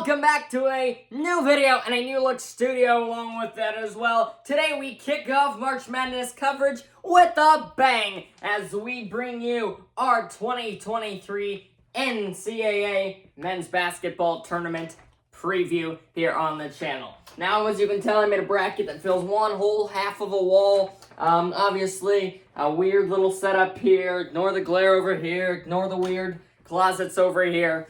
welcome back to a new video and a new look studio along with that as well. Today we kick off March Madness coverage with a bang as we bring you our 2023 NCAA Men's Basketball Tournament preview here on the channel. Now, as you can tell, I made a bracket that fills one whole half of a wall. Obviously, a weird little setup here. Ignore the glare over here. Ignore the weird closets over here.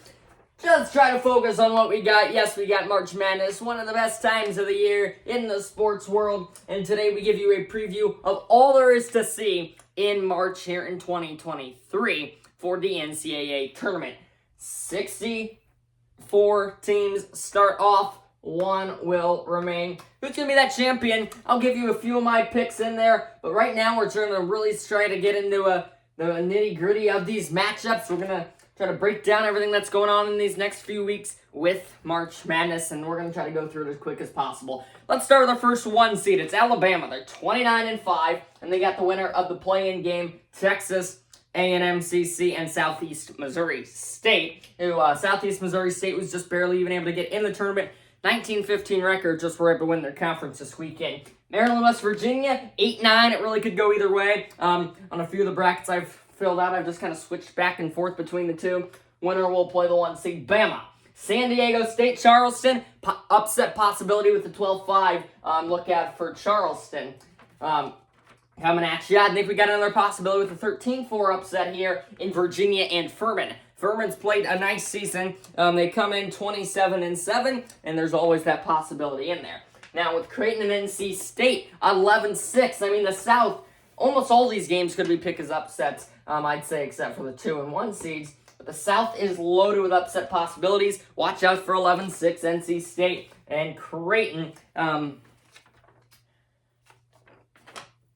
Just try to focus on what we got. Yes, we got March Madness, one of the best times of the year in the sports world. And today we give you a preview of all there is to see in March here in 2023 for the NCAA tournament. 64 teams start off. One will remain. Who's going to be that champion? I'll give you a few of my picks in there. But right now we're trying to really try to get into the nitty-gritty of these matchups. We're going to try to break down everything that's going on in these next few weeks with March Madness, and we're going to try to go through it as quick as possible. Let's start with our first one seed. It's Alabama. They're 29-5, and they got the winner of the play-in game, Texas A&M CC and Southeast Missouri State, who Southeast Missouri State was just barely even able to get in the tournament. 19-15 record, just were able to win their conference this weekend. Maryland, West Virginia, 8-9. It really could go either way. On a few of the brackets I've filled out, I've just kind of switched back and forth between the two. Winner will play the one seed, Bama. San Diego State, Charleston, upset possibility with the 12-5. Look out for Charleston. Coming at you. I think we got another possibility with the 13-4 upset here in Virginia and Furman. Furman's played a nice season. They come in 27-7, and there's always that possibility in there. Now with Creighton and NC State, 11-6. I mean, the South, almost all these games could be picked as upsets, I'd say, except for the 2 and 1 seeds. But the South is loaded with upset possibilities. Watch out for 11-6, NC State and Creighton.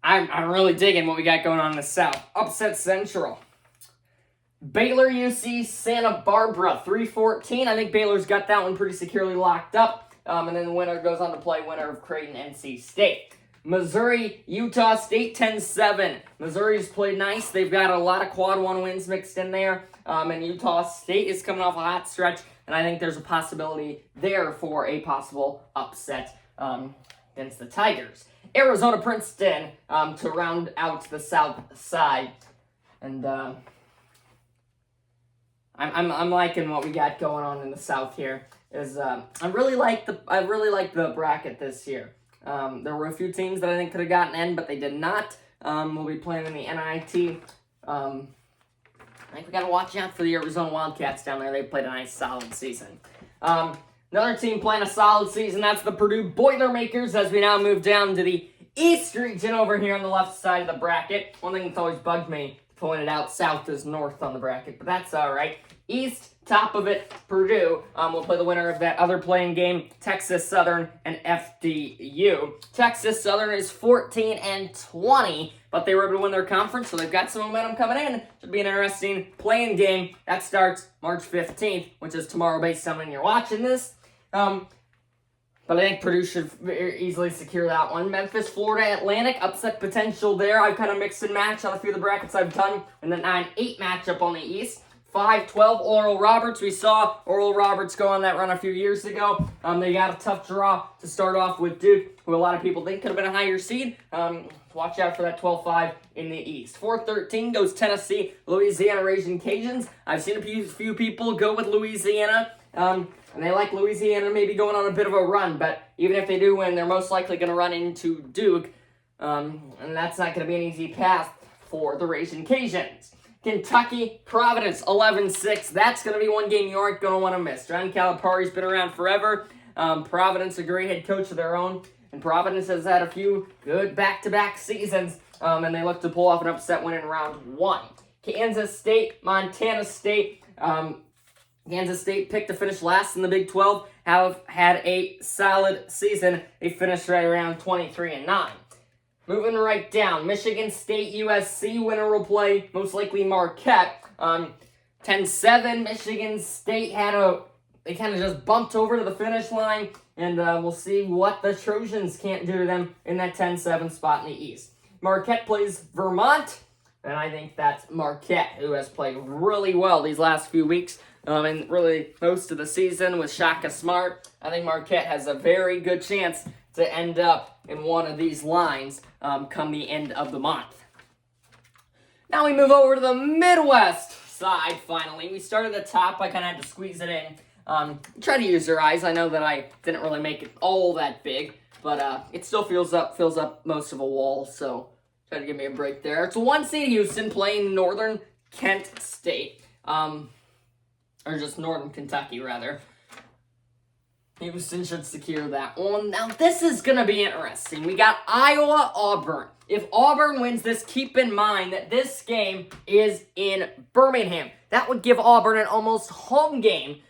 I'm really digging what we got going on in the South. Upset Central. Baylor, UC, Santa Barbara, 3-14. I think Baylor's got that one pretty securely locked up. And then the winner goes on to play winner of Creighton, NC State. Missouri, Utah State, 10-7. Missouri's played nice. They've got a lot of quad one wins mixed in there. And Utah State is coming off a hot stretch. And I think there's a possibility there for a possible upset against the Tigers. Arizona, Princeton to round out the South side. And I'm liking what we got going on in the South here. I really like the bracket this year. There were a few teams that I think could have gotten in, but they did not. We'll be playing in the NIT. I think we got to watch out for the Arizona Wildcats down there. They played a nice, solid season. Another team playing a solid season, that's the Purdue Boilermakers, as we now move down to the East region over here on the left side of the bracket. One thing that's always bugged me, pointed out, South is North on the bracket, but that's all right. East, top of it, Purdue will play the winner of that other playing game, Texas Southern and FDU. Texas Southern is 14-20, but they were able to win their conference, so they've got some momentum coming in. Should be an interesting playing game. That starts March 15th, which is tomorrow based on when you're watching this. But I think Purdue should easily secure that one. Memphis, Florida Atlantic, upset potential there. I've kind of mixed and matched on a few of the brackets I've done in the 9-8 matchup on the East. 5-12, Oral Roberts. We saw Oral Roberts go on that run a few years ago. They got a tough draw to start off with Duke, who a lot of people think could have been a higher seed. Watch out for that 12-5 in the East. 4-13 goes Tennessee, Louisiana Raging Cajuns. I've seen a few people go with Louisiana, and they like Louisiana maybe going on a bit of a run, but even if they do win, they're most likely going to run into Duke, and that's not going to be an easy path for the Raging Cajuns. Kentucky, Providence, 11-6. That's going to be one game you aren't going to want to miss. John Calipari's been around forever. Providence, a great head coach of their own. And Providence has had a few good back-to-back seasons. And they look to pull off an upset win in round 1. Kansas State, Montana State. Kansas State picked to finish last in the Big 12. Have had a solid season. They finished right around 23-9. Moving right down, Michigan State, USC, winner will play most likely Marquette. 10-7, Michigan State they kind of just bumped over to the finish line, and we'll see what the Trojans can't do to them in that 10-7 spot in the East. Marquette plays Vermont, and I think that's Marquette, who has played really well these last few weeks. and really most of the season with Shaka Smart. I think Marquette has a very good chance to end up in one of these lines come the end of the month. Now we move over to the Midwest side, finally. We started at the top. I kind of had to squeeze it in. Try to use your eyes. I know that I didn't really make it all that big, but it still fills up most of a wall, so try to give me a break there. It's a 1 seed Houston playing Northern Kent State. Or just Northern Kentucky, rather. Houston should secure that one. Now, this is going to be interesting. We got Iowa-Auburn. If Auburn wins this, keep in mind that this game is in Birmingham. That would give Auburn an almost home game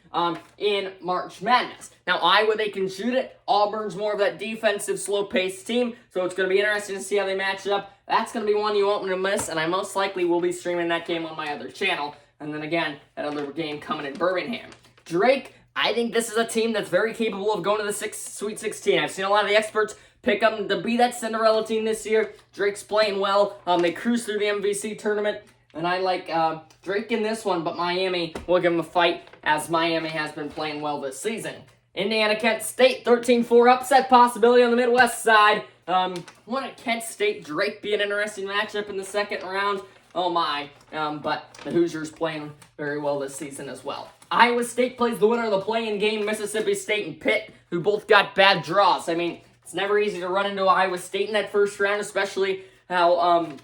in March Madness. Now, Iowa, they can shoot it. Auburn's more of that defensive, slow-paced team, so it's going to be interesting to see how they match up. That's going to be one you won't want to miss, and I most likely will be streaming that game on my other channel. And then again, that other game coming in Birmingham. Drake, I think this is a team that's very capable of going to the Sweet 16. I've seen a lot of the experts pick them to be that Cinderella team this year. Drake's playing well. They cruised through the MVC tournament. And I like Drake in this one, but Miami will give them a fight as Miami has been playing well this season. Indiana, Kent State, 13-4 upset possibility on the Midwest side. One at Kent State, Drake be an interesting matchup in the second round. Oh my, but the Hoosiers playing very well this season as well. Iowa State plays the winner of the play-in game, Mississippi State and Pitt, who both got bad draws. I mean, it's never easy to run into Iowa State in that first round, especially how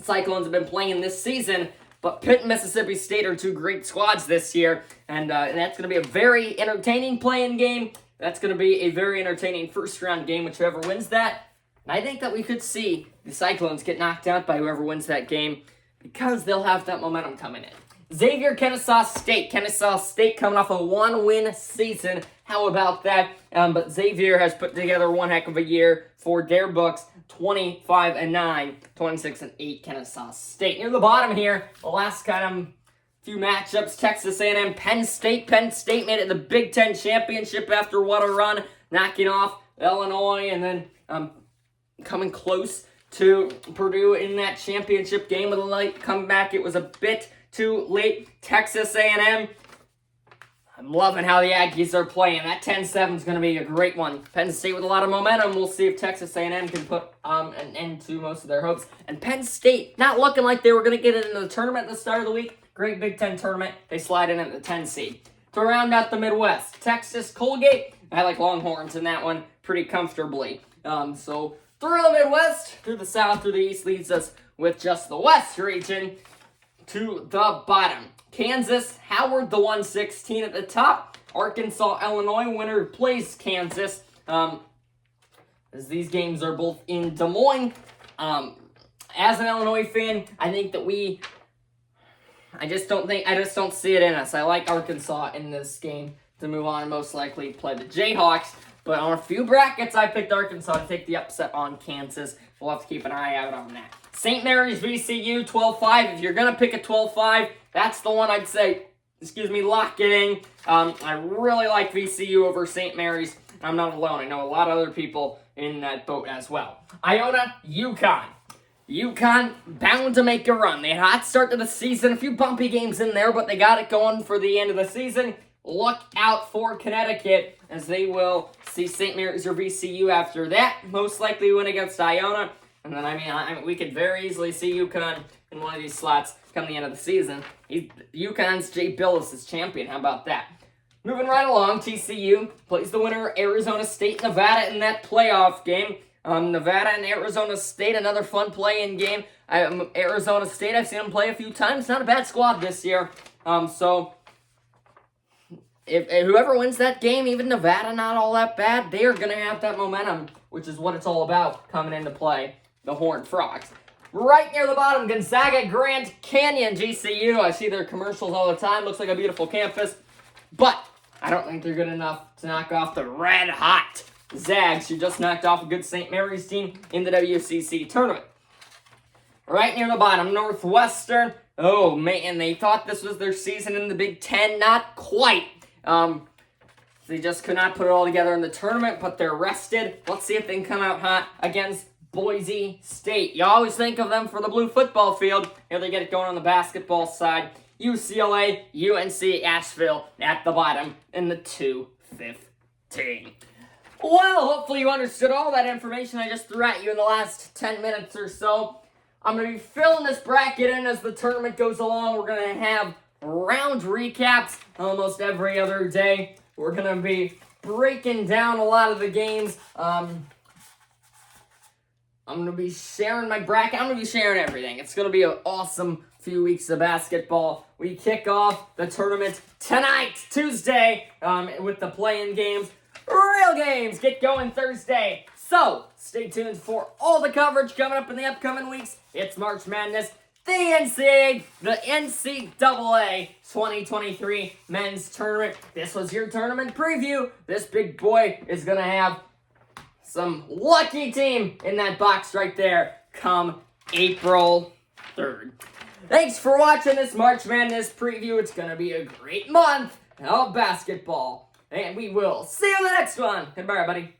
Cyclones have been playing this season. But Pitt and Mississippi State are two great squads this year, and that's going to be a very entertaining play-in game. That's going to be a very entertaining first-round game, whichever wins that. And I think that we could see the Cyclones get knocked out by whoever wins that game because they'll have that momentum coming in. Xavier, Kennesaw State. Kennesaw State coming off a 1-win season. How about that? But Xavier has put together one heck of a year for their books. 25-9, 26-8 Kennesaw State. Near the bottom here, the last kind of few matchups, Texas A&M, Penn State. Penn State made it the Big Ten Championship after what a run, knocking off Illinois and then coming close to Purdue in that championship game with a late comeback. It was a bit too late. Texas A&M, I'm loving how the Aggies are playing. That 10-7 is going to be a great one. Penn State with a lot of momentum. We'll see if Texas A&M can put an end to most of their hopes. And Penn State, not looking like they were going to get into the tournament at the start of the week. Great Big Ten tournament. They slide in at the 10 seed. To round out the Midwest, Texas Colgate. I like Longhorns in that one pretty comfortably. So through the Midwest, through the South, through the East leads us with just the West region to the bottom. Kansas, Howard, the 116 at the top. Arkansas, Illinois, winner plays Kansas. As these games are both in Des Moines. As an Illinois fan, I think that I just don't see it in us. I like Arkansas in this game to move on and most likely play the Jayhawks. But on a few brackets, I picked Arkansas to take the upset on Kansas. We'll have to keep an eye out on that. St. Mary's, VCU, 12-5. If you're going to pick a 12-5, that's the one I'd say, lock it in. I really like VCU over St. Mary's. I'm not alone. I know a lot of other people in that boat as well. Iona, UConn. UConn bound to make a run. They had a hot start to the season. A few bumpy games in there, but they got it going for the end of the season. Look out for Connecticut as they will see St. Mary's or VCU after that. Most likely win against Iona. And then, I mean, we could very easily see UConn in one of these slots come the end of the season. UConn's Jay Billis is champion. How about that? Moving right along, TCU plays the winner Arizona State, Nevada in that playoff game. Nevada and Arizona State, another fun play-in game. Arizona State, I've seen them play a few times. Not a bad squad this year. So if whoever wins that game, even Nevada not all that bad, they are going to have that momentum, which is what it's all about coming into play. The Horned Frogs. Right near the bottom, Gonzaga, Grand Canyon, GCU. I see their commercials all the time. Looks like a beautiful campus. But I don't think they're good enough to knock off the red-hot Zags, who just knocked off a good St. Mary's team in the WCC tournament. Right near the bottom, Northwestern. Oh, man, they thought this was their season in the Big Ten. Not quite. They just could not put it all together in the tournament, but they're rested. Let's see if they can come out hot against Boise State. You always think of them for the blue football field. Here they get it going on the basketball side. UCLA, UNC, Asheville at the bottom in the 2-15. Well, hopefully you understood all that information I just threw at you in the last 10 minutes or so. I'm going to be filling this bracket in as the tournament goes along. We're going to have round recaps almost every other day. We're going to be breaking down a lot of the games. I'm going to be sharing my bracket. I'm going to be sharing everything. It's going to be an awesome few weeks of basketball. We kick off the tournament tonight, Tuesday, with the play-in games. Real games get going Thursday. So, stay tuned for all the coverage coming up in the upcoming weeks. It's March Madness, the NCAA 2023 men's tournament. This was your tournament preview. This big boy is going to have some lucky team in that box right there come April 3rd. Thanks for watching this March Madness preview. It's going to be a great month of basketball. And we will see you in the next one. Goodbye, everybody.